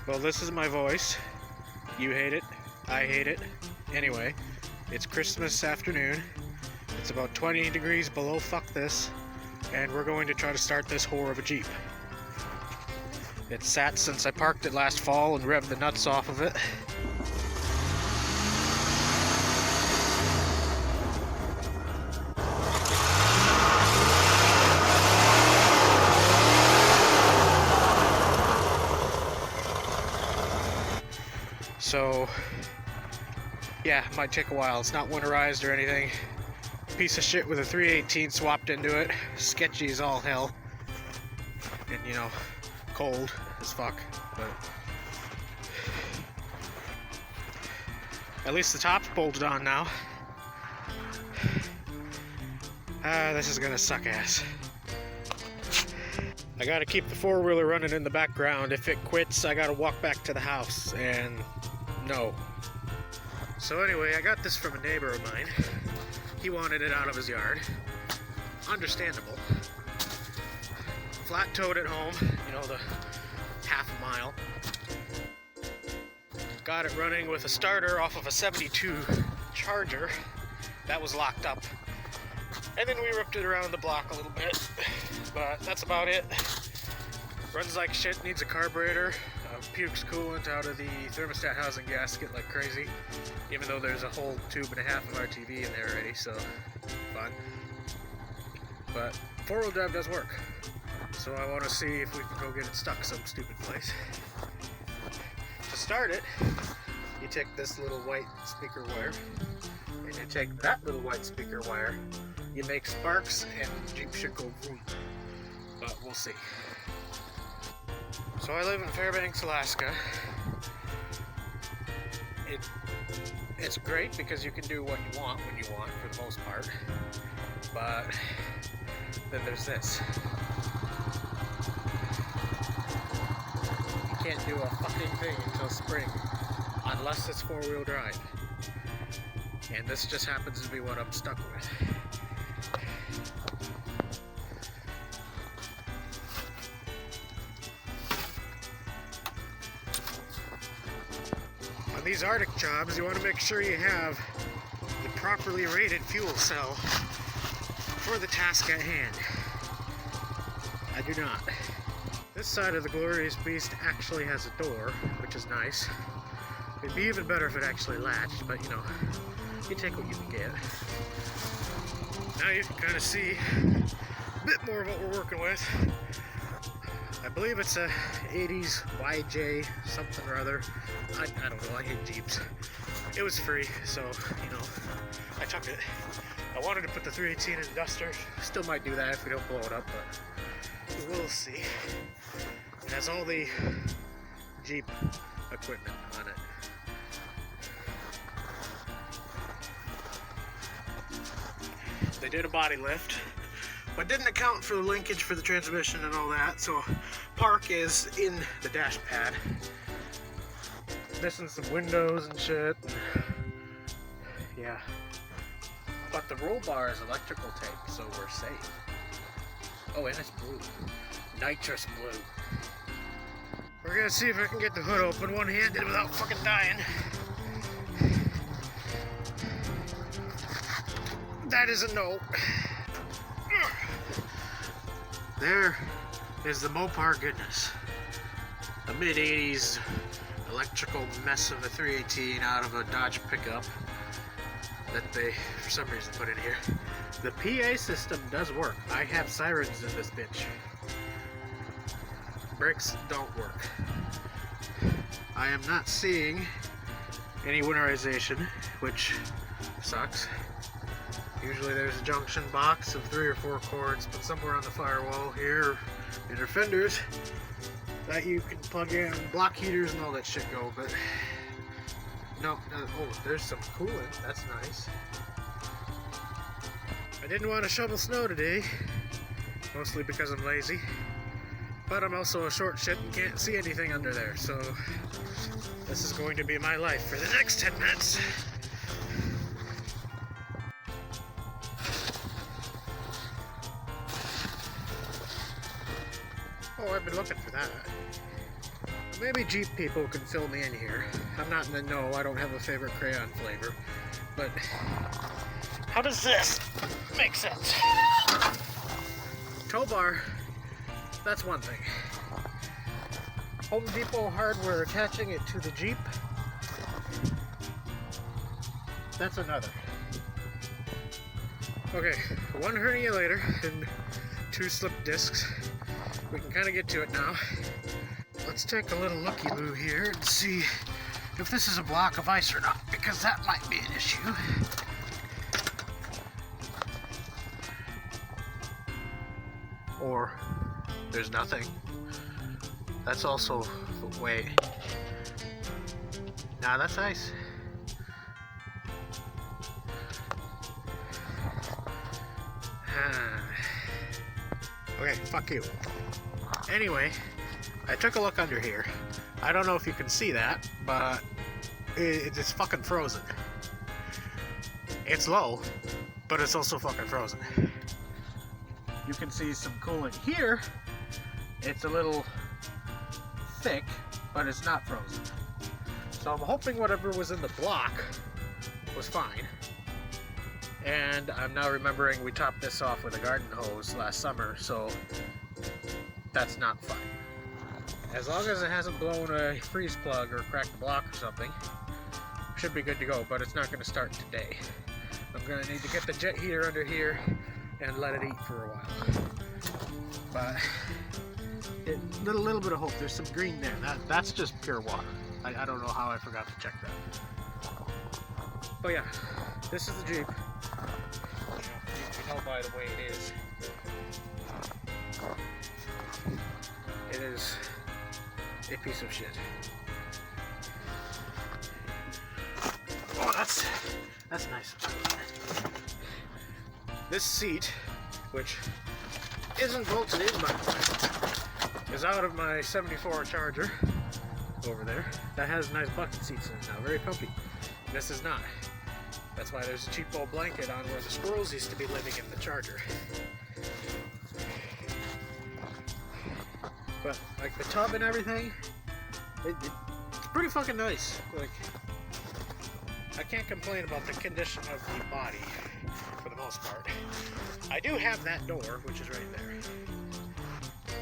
Well, this is my voice. You hate it. I hate it. Anyway, it's Christmas afternoon. It's about 20 degrees below fuck this, and we're going to try to start this whore of a Jeep. It's sat since I parked it last fall and revved the nuts off of it. So, yeah, it might take a while. It's not winterized or anything. Piece of shit with a 318 swapped into it. Sketchy as all hell. And, you know, cold as fuck. But at least the top's bolted on now. This is gonna suck ass. I gotta keep the four-wheeler running in the background. If it quits, I gotta walk back to the house, and no. So anyway, I got this from a neighbor of mine. He wanted it out of his yard. Understandable. Flat towed at home, you know, the half a mile. Got it running with a starter off of a 72 Charger. That was locked up. And then we ripped it around the block a little bit. But that's about it. Runs like shit, needs a carburetor. Pukes coolant out of the thermostat housing gasket like crazy. Even though there's a whole tube and a half of RTV in there already, so fun. But four-wheel drive does work. So I want to see if we can go get it stuck some stupid place. To start it, you take this little white speaker wire, and you take that little white speaker wire. You make sparks, and the Jeep should go boom. But we'll see. So I live in Fairbanks, Alaska. It's great because you can do what you want when you want, for the most part. But then there's this. You can't do a fucking thing until spring, unless it's four-wheel drive. And this just happens to be what I'm stuck with. On these Arctic jobs, you want to make sure you have the properly rated fuel cell for the task at hand. I do not. This side of the glorious beast actually has a door, which is nice. It'd be even better if it actually latched, but you know, you take what you can get. Now you can kind of see a bit more of what we're working with. I believe it's a 80s YJ something or other. I don't know, I hate Jeeps. It was free, so, you know, I took it. I wanted to put the 318 in the Duster. Still might do that if we don't blow it up, but we'll see. It has all the Jeep equipment on it. They did a body lift, but didn't account for the linkage for the transmission and all that, so park is in the dash pad. Missing some windows and shit. Yeah. But the roll bar is electrical tape, so we're safe. Oh, and it's blue. Nitrous blue. We're gonna see if I can get the hood open one-handed without fucking dying. That is a no. There is the Mopar goodness. A mid-80s electrical mess of a 318 out of a Dodge pickup that they, for some reason, put in here. The PA system does work. I have sirens in this bitch. Brakes don't work. I am not seeing any winterization, which sucks. Usually there's a junction box of 3 or 4 cords, but somewhere on the firewall here, in our fenders, that you can plug in block heaters and all that shit go, but no, oh, there's some coolant, that's nice. I didn't want to shovel snow today, mostly because I'm lazy, but I'm also a short shit and can't see anything under there, so this is going to be my life for the next 10 minutes. Oh, I've been looking for that. Maybe Jeep people can fill me in here. I'm not in the know, I don't have a favorite crayon flavor. But how does this make sense? Tow bar, that's one thing. Home Depot hardware attaching it to the Jeep, that's another. Okay, one herniator and 2 slip discs. We can kind of get to it now. Let's take a little looky-loo here and see if this is a block of ice or not, because that might be an issue. Or there's nothing. That's also way. Nah, that's ice. Okay, fuck you. Anyway, I took a look under here. I don't know if you can see that, but it's fucking frozen. It's low, but it's also fucking frozen. You can see some coolant here. It's a little thick, but it's not frozen. So I'm hoping whatever was in the block was fine. And I'm now remembering we topped this off with a garden hose last summer, so that's not fine. As long as it hasn't blown a freeze plug or cracked a block or something, should be good to go, but it's not going to start today. I'm going to need to get the jet heater under here and let it eat for a while. But little bit of hope. There's some green there. That's just pure water. I don't know how I forgot to check that. But yeah, this is the Jeep. You know by the way it is. It is a piece of shit. Oh, that's nice. This seat, which isn't bolted in by the way, is out of my 74 Charger over there. That has nice bucket seats in it now, very comfy. This is not. That's why there's a cheap old blanket on where the squirrels used to be living in the Charger. But like the tub and everything, it's pretty fucking nice. Like, I can't complain about the condition of the body for the most part. I do have that door, which is right there.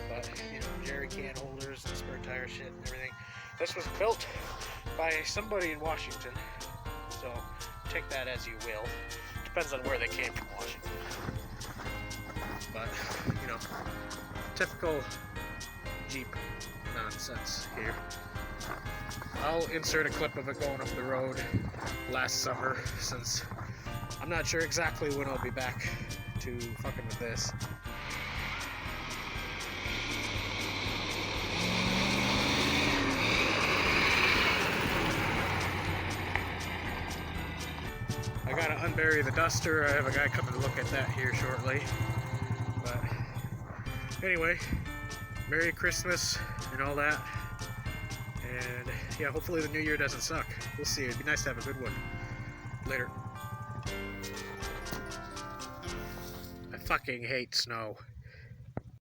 But, you know, jerry can holders and spare tire shit and everything. This was built by somebody in Washington, so take that as you will. Depends on where they came from Washington. But, you know, typical Jeep nonsense here. I'll insert a clip of it going up the road last summer, since I'm not sure exactly when I'll be back to fucking with this. I gotta unbury the duster. I have a guy coming to look at that here shortly. But anyway, Merry Christmas and all that. And yeah, hopefully the new year doesn't suck. We'll see. It'd be nice to have a good one. Later. I fucking hate snow.